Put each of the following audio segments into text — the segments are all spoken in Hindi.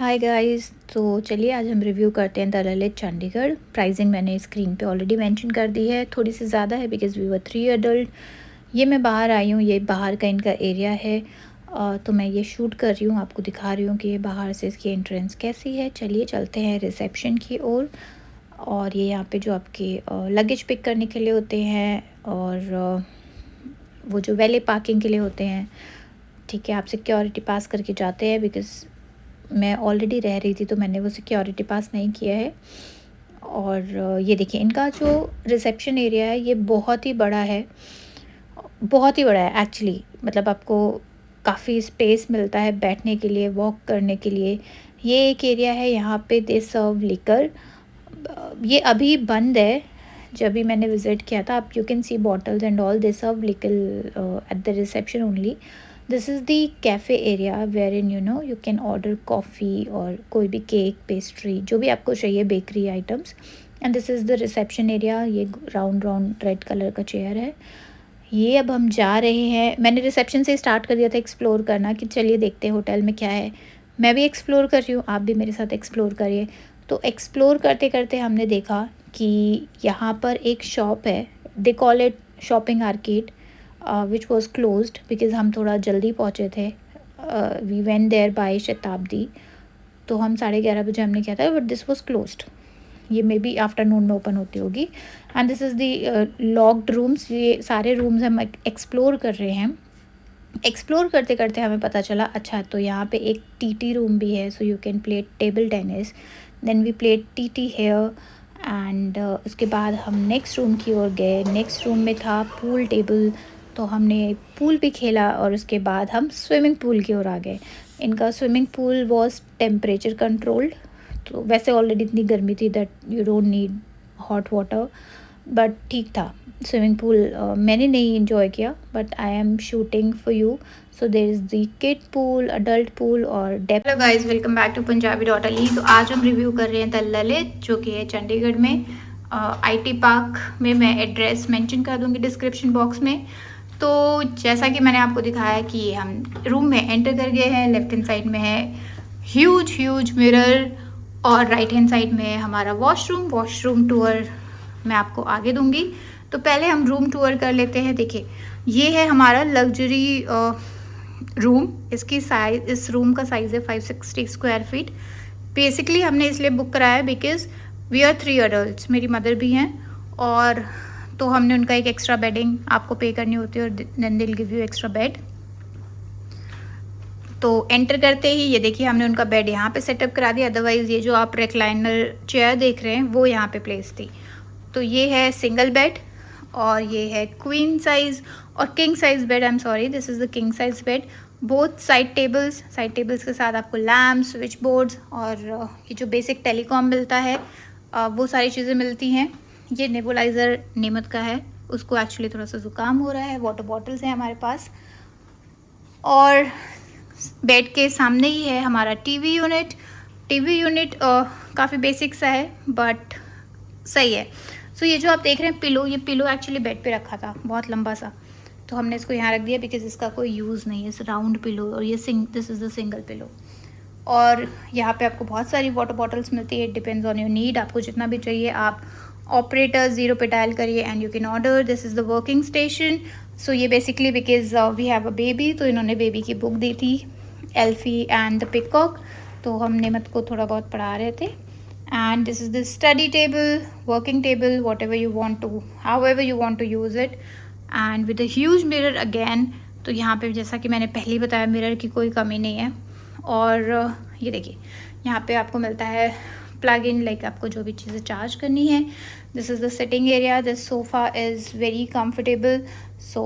Hi guys. तो चलिए आज हम रिव्यू करते हैं द ललित चंडीगढ़। प्राइसिंग मैंने स्क्रीन पे ऑलरेडी मेंशन कर दी है, थोड़ी सी ज़्यादा है बिकॉज़ वी वर 3 एडल्ट। ये मैं बाहर आई हूँ, ये बाहर का इनका एरिया है। तो मैं ये शूट कर रही हूँ, आपको दिखा रही हूँ कि ये बाहर से इसकी एंट्रेंस कैसी है। चलिए चलते हैं रिसेप्शन की ओर। और ये यहाँ पे जो आपके लगेज पिक करने के लिए होते हैं और वो जो वैले पार्किंग के लिए होते हैं। ठीक है, आप सिक्योरिटी पास करके जाते हैं बिकॉज़ मैं ऑलरेडी रह रही थी तो मैंने वो सिक्योरिटी पास नहीं किया है। और ये देखिए इनका जो रिसेप्शन एरिया है ये बहुत ही बड़ा है, बहुत ही बड़ा है एक्चुअली। मतलब आपको काफ़ी स्पेस मिलता है बैठने के लिए, वॉक करने के लिए। ये एक एरिया है, यहाँ पे दे सर्व लिकर। ये अभी बंद है, जब भी मैंने विज़िट किया था। आप you can see bottles and all, they serve liquor at the reception only. This is the cafe area where in you can order coffee और कोई भी केक, पेस्ट्री, जो भी आपको चाहिए, bakery items. And this is the reception area. ये राउंड राउंड रेड कलर का चेयर है। ये अब हम जा रहे हैं। मैंने रिसेप्शन से स्टार्ट कर दिया था एक्सप्लोर करना कि चलिए देखते हैं होटल में क्या है। मैं भी एक्सप्लोर कर रही हूँ, आप भी मेरे साथ एक्सप्लोर करिए। तो एक्सप्लोर करते करते हमने देखा कि यहाँ पर एक शॉप है, दे call it shopping arcade, which was closed because हम थोड़ा जल्दी पहुँचे थे। वी वेंट देयर बाय शताब्दी। तो हम 11:30 बजे हमने किया था, बट दिस वॉज क्लोज्ड। ये मे बी आफ्टरनून में ओपन होती होगी। And this is the locked rooms. ये सारे रूम्स हम एक्सप्लोर कर रहे हैं। एक्सप्लोर करते करते हमें पता चला, अच्छा तो यहाँ पे एक टीटी रूम भी है, so you can play table tennis. Then we played TT here. And उसके बाद हम नेक्स्ट रूम की ओर गए। नेक्स्ट रूम में था पूल टेबल, तो हमने पूल भी खेला। और उसके बाद हम स्विमिंग पूल की ओर आ गए। इनका swimming pool was temperature controlled. तो वैसे ऑलरेडी इतनी गर्मी थी that you don't need hot water, but ठीक था। स्विमिंग पूल मैंने नहीं इंजॉय किया, but I am shooting for you. So there is the kid pool, adult pool और depth. Hello guys, welcome back to punjabi.ali। तो आज हम रिव्यू कर रहे हैं द ललित, जो कि है चंडीगढ़ में, IT पार्क में। मैं एड्रेस मेंशन कर दूंगी डिस्क्रिप्शन बॉक्स में। तो जैसा कि मैंने आपको दिखाया कि हम रूम में एंटर कर गए हैं। लेफ्ट हैंड साइड में है ह्यूज ह्यूज मिरर और राइट हैंड साइड में है हमारा वॉशरूम टूर मैं आपको आगे दूंगी। तो पहले हम रूम टूर कर लेते हैं। देखिए ये है हमारा लग्जरी रूम। इसकी साइज, इस रूम का साइज़ है 560 स्क्वायर फीट। बेसिकली हमने इसलिए बुक कराया है बिकॉज़ वी आर 3 एडल्ट्स, मेरी मदर भी हैं। और तो हमने उनका एक एक्स्ट्रा बेडिंग आपको पे करनी होती है और then they will give you extra bed. तो एंटर करते ही ये देखिए हमने उनका बेड यहाँ पे सेटअप करा दिया। अदरवाइज़ ये जो आप रिक्लाइनर चेयर देख रहे हैं वो यहाँ पे प्लेस थी। तो ये है सिंगल बेड और ये है क्वीन साइज़ और king size bed. I am sorry, this is the king size bed. Both side tables के साथ आपको लैम्प, स्विच बोर्ड्स और ये जो बेसिक टेलीकॉम मिलता है वो सारी चीज़ें मिलती हैं। ये नेबुलाइज़र नेमत का है, उसको एक्चुअली थोड़ा सा ज़ुकाम हो रहा है। वाटर बॉटल्स हैं हमारे पास। और बेड के सामने ही है हमारा टीवी यूनिट काफ़ी बेसिक सा है बट सही है। सो ये जो आप देख रहे हैं पिलो, ये पिलो एक्चुअली बेड पे रखा था बहुत लंबा सा, तो हमने इसको यहाँ रख दिया बिकॉज इसका कोई यूज़ नहीं है। इस राउंड पिलो और ये this is the single pillow. और यहाँ पे आपको बहुत सारी वाटर बॉटल्स मिलती है। डिपेंड्स ऑन योर नीड, आपको जितना भी चाहिए आप ऑपरेटर 0 पे डायल करिए and you can order. This is the working station. So ये basically because we have a baby, तो इन्होंने बेबी की बुक दी थी, एल्फी एंड द पिकॉक। तो हम नेमत को थोड़ा बहुत पढ़ा रहे थे। And this is the study table, working table, whatever you want to, however you want to use it. And with a huge mirror again. तो यहाँ पे जैसा कि मैंने पहले ही बताया, मिरर की कोई कमी नहीं है। और ये देखिए यहाँ पे आपको मिलता है प्लग इन, लाइक आपको जो भी चीज़ें चार्ज करनी है। This is the sitting area. This sofa is very comfortable, so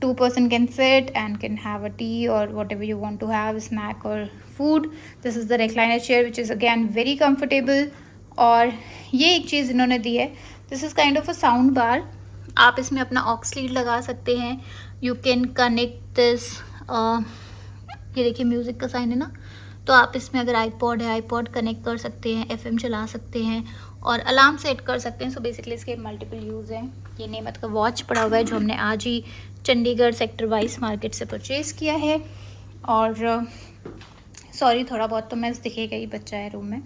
2 person can sit and can have a tea or whatever you want to have, snack or food. This is the recliner chair which is again very comfortable. और ये एक चीज़ इन्होंने दी है, this is kind of a sound bar. आप इसमें अपना ऑक्स लीड लगा सकते हैं। यू कैन कनेक्ट दिस, ये देखिए म्यूज़िक का साइन है ना, तो आप इसमें अगर आईपॉड है, आईपॉड कनेक्ट कर सकते हैं, FM चला सकते हैं और अलार्म सेट कर सकते हैं। सो बेसिकली इसके मल्टीपल यूज़ हैं। ये नेमत का वॉच पड़ा हुआ है जो हमने आज ही चंडीगढ़ सेक्टर 22 मार्केट से परचेज़ किया है। और सॉरी, थोड़ा बहुत तो मैस दिखेगा ही, बच्चा है रूम में।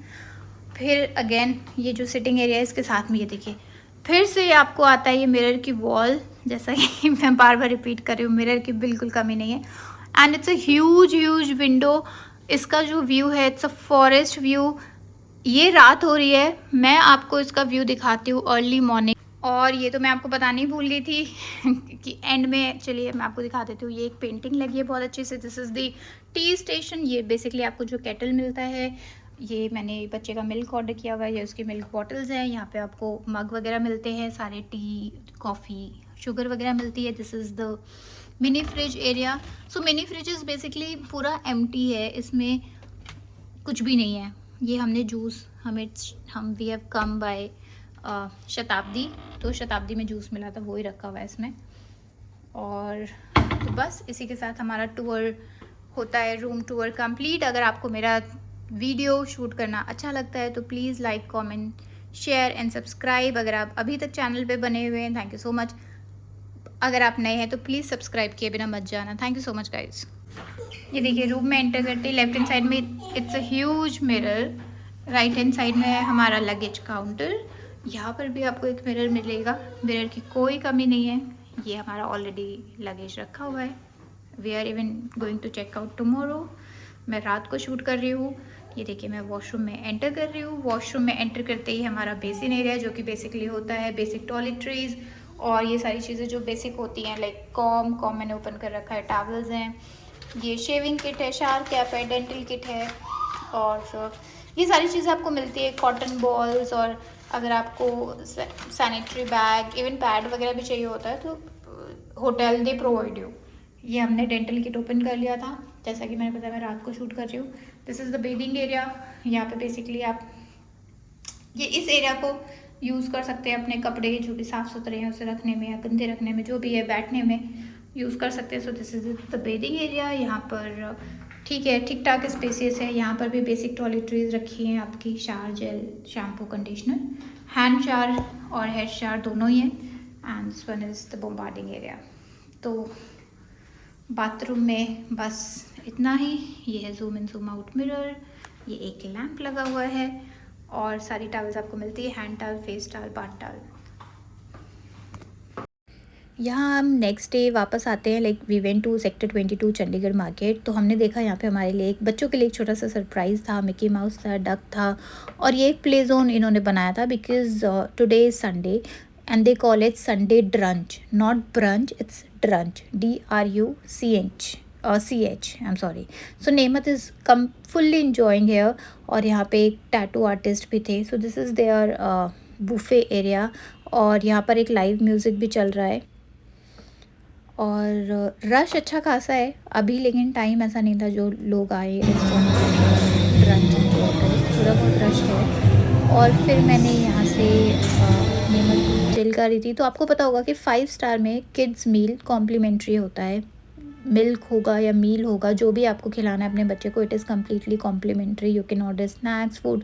फिर अगेन ये जो सिटिंग एरिया है इसके साथ में ये देखिए, फिर से आपको आता है ये मिरर की वॉल। जैसा कि मैं बार बार रिपीट कर रही हूँ, मिरर की बिल्कुल कमी नहीं है। And it's a huge huge window. इसका जो व्यू है इट्स अ फॉरेस्ट व्यू। ये रात हो रही है, मैं आपको इसका व्यू दिखाती हूँ अर्ली मॉर्निंग। और ये तो मैं आपको बतानी ही भूल गई थी कि एंड में, चलिए मैं आपको दिखा देती हूँ। ये एक पेंटिंग लगी है बहुत अच्छी से, this is the T station. ये बेसिकली आपको जो केटल मिलता है, ये मैंने बच्चे का मिल्क ऑर्डर किया हुआ है, ये उसकी मिल्क बॉटल्स हैं। यहाँ पे आपको मग वगैरह मिलते हैं, सारे टी, कॉफ़ी, शुगर वगैरह मिलती है। This is the mini fridge area. So mini fridge is basically पूरा एम्प्टी है, इसमें कुछ भी नहीं है। ये हमने जूस, हम वी हैव कम बाय शताब्दी, तो शताब्दी में जूस मिला था, वो ही रखा हुआ है इसमें। और तो बस इसी के साथ हमारा टूर होता है, रूम टूर कंप्लीट। अगर आपको मेरा वीडियो शूट करना अच्छा लगता है तो please like, comment, share and subscribe. अगर आप अभी तक चैनल पे बने हुए हैं, थैंक यू सो मच। अगर आप नए हैं तो प्लीज़ सब्सक्राइब किए बिना मत जाना। Thank you so much guys. ये देखिए, रूम में एंटर करते ही लेफ्ट हैंड साइड में it's a huge mirror. Right hand side में है हमारा लगेज काउंटर। यहाँ पर भी आपको एक मिरर मिलेगा, मिरर की कोई कमी नहीं है। ये हमारा ऑलरेडी लगेज रखा हुआ है। We are even going to check out tomorrow. मैं रात को शूट कर रही हूँ। ये देखिए, मैं वॉशरूम में एंटर कर रही हूँ। वॉशरूम में एंटर करते ही हमारा बेसिन एरिया, जो कि बेसिकली होता है बेसिक टॉयलेटरीज और ये सारी चीज़ें जो बेसिक होती हैं, लाइक कॉम मैंने ओपन कर रखा है, टॉवल्स हैं, ये शेविंग किट है, शावर कैप है, डेंटल किट है, और ये सारी चीज़ें आपको मिलती है, कॉटन बॉल्स। और अगर आपको सैनिटरी बैग, इवन पैड वगैरह भी चाहिए होता है तो होटल दे प्रोवाइड यू। ये हमने डेंटल किट ओपन कर लिया था, जैसा कि मैंने बताया मैं रात को शूट कर रही हूँ। This is the babying area. यहाँ पे बेसिकली आप ये इस एरिया को यूज़ कर सकते हैं अपने कपड़े जो भी साफ़ सुथरे हैं उसे रखने में या गंदे रखने में, जो भी है बैठने में यूज़ कर सकते हैं। So this is the bedding area. यहाँ पर ठीक है, ठीक ठाक स्पेसियस है। यहाँ पर भी बेसिक टॉयलेटरीज रखी हैं आपकी, shower gel, shampoo, conditioner, hand shower और हेड शावर दोनों ही हैं। And this one is the bombarding area. तो बाथरूम में बस इतना ही। ये है zoom in zoom out mirror, ये एक लैंप लगा हुआ है और सारी टॉवल्स आपको मिलती है, hand towel, face towel, bath towel. यहाँ हम नेक्स्ट डे वापस आते हैं, like we went to sector 22 Chandigarh market. तो हमने देखा यहाँ पे हमारे लिए एक बच्चों के लिए एक छोटा सा सरप्राइज़ था, मिकी माउस था, डक था और ये एक प्ले जोन इन्होंने बनाया था, because today is Sunday and they call it Sunday drunch, not brunch, it's drunch, DRUCH, I am sorry. So Nemat is completely enjoying here. और यहाँ पे एक टैटू आर्टिस्ट भी थे। So this is their buffet area और यहाँ पर एक लाइव म्यूज़िक भी चल रहा है और रश अच्छा खासा है अभी, लेकिन टाइम ऐसा नहीं था जो लोग आए रेस्टोरेंट ब्रंच एंजॉय करें, थोड़ा बहुत रश है। और फिर मैंने यहाँ से नीमत चिल कर रही थी। तो आपको पता होगा कि 5 स्टार में किड्स मील कॉम्प्लीमेंट्री होता है, मिल्क होगा या मील होगा, जो भी आपको खिलाना है अपने बच्चे को, it is completely complimentary. You can order snacks, food.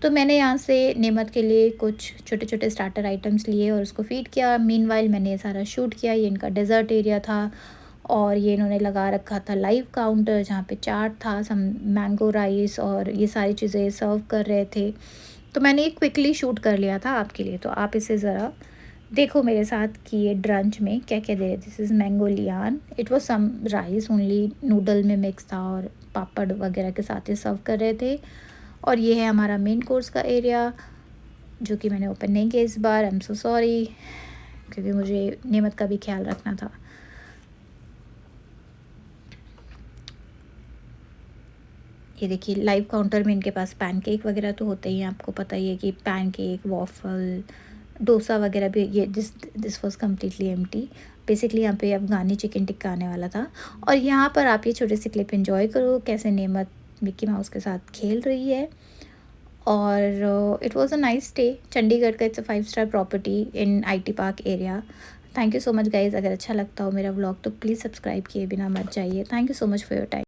तो मैंने यहाँ से नेमत के लिए कुछ छोटे छोटे स्टार्टर आइटम्स लिए और उसको फ़ीड किया। मीनवाइल मैंने ये सारा शूट किया। ये इनका डेज़र्ट एरिया था और ये इन्होंने लगा रखा था लाइव काउंटर, जहाँ पे चाट था, सम मैंगो राइस और ये सारी चीज़ें सर्व कर रहे थे। तो मैंने ये क्विकली शूट कर लिया था आपके लिए। तो आप इसे ज़रा देखो मेरे साथ कि ये ड्रंच में क्या क्या दे रहे। दिस इज़ मैंगो लियान, it was some rice only, noodle में मिक्स था और पापड़ वगैरह के साथ ये सर्व कर रहे थे। और ये है हमारा मेन कोर्स का एरिया, जो कि मैंने ओपन नहीं किया इस बार, आई एम सो सॉरी, क्योंकि मुझे नेमत का भी ख्याल रखना था। ये देखिए, लाइव काउंटर में इनके पास पैनकेक वगैरह तो होते ही हैं, आपको पता ही है कि पैनकेक, वॉफल, डोसा वगैरह भी। ये this was completely empty. Basically यहाँ पे अफ़गानी चिकन टिक्का आने वाला था। और यहाँ पर आप ये छोटे से क्लिप एंजॉय करो, कैसे नेमत मिक्की माउस के साथ खेल रही है। और it was a nice stay. Chandigarh का it's a 5 star property in IT park area. Thank you so much guys. अगर अच्छा लगता हो मेरा व्लॉग तो प्लीज़ सब्सक्राइब किए बिना मत जाइए। Thank you so much for your time.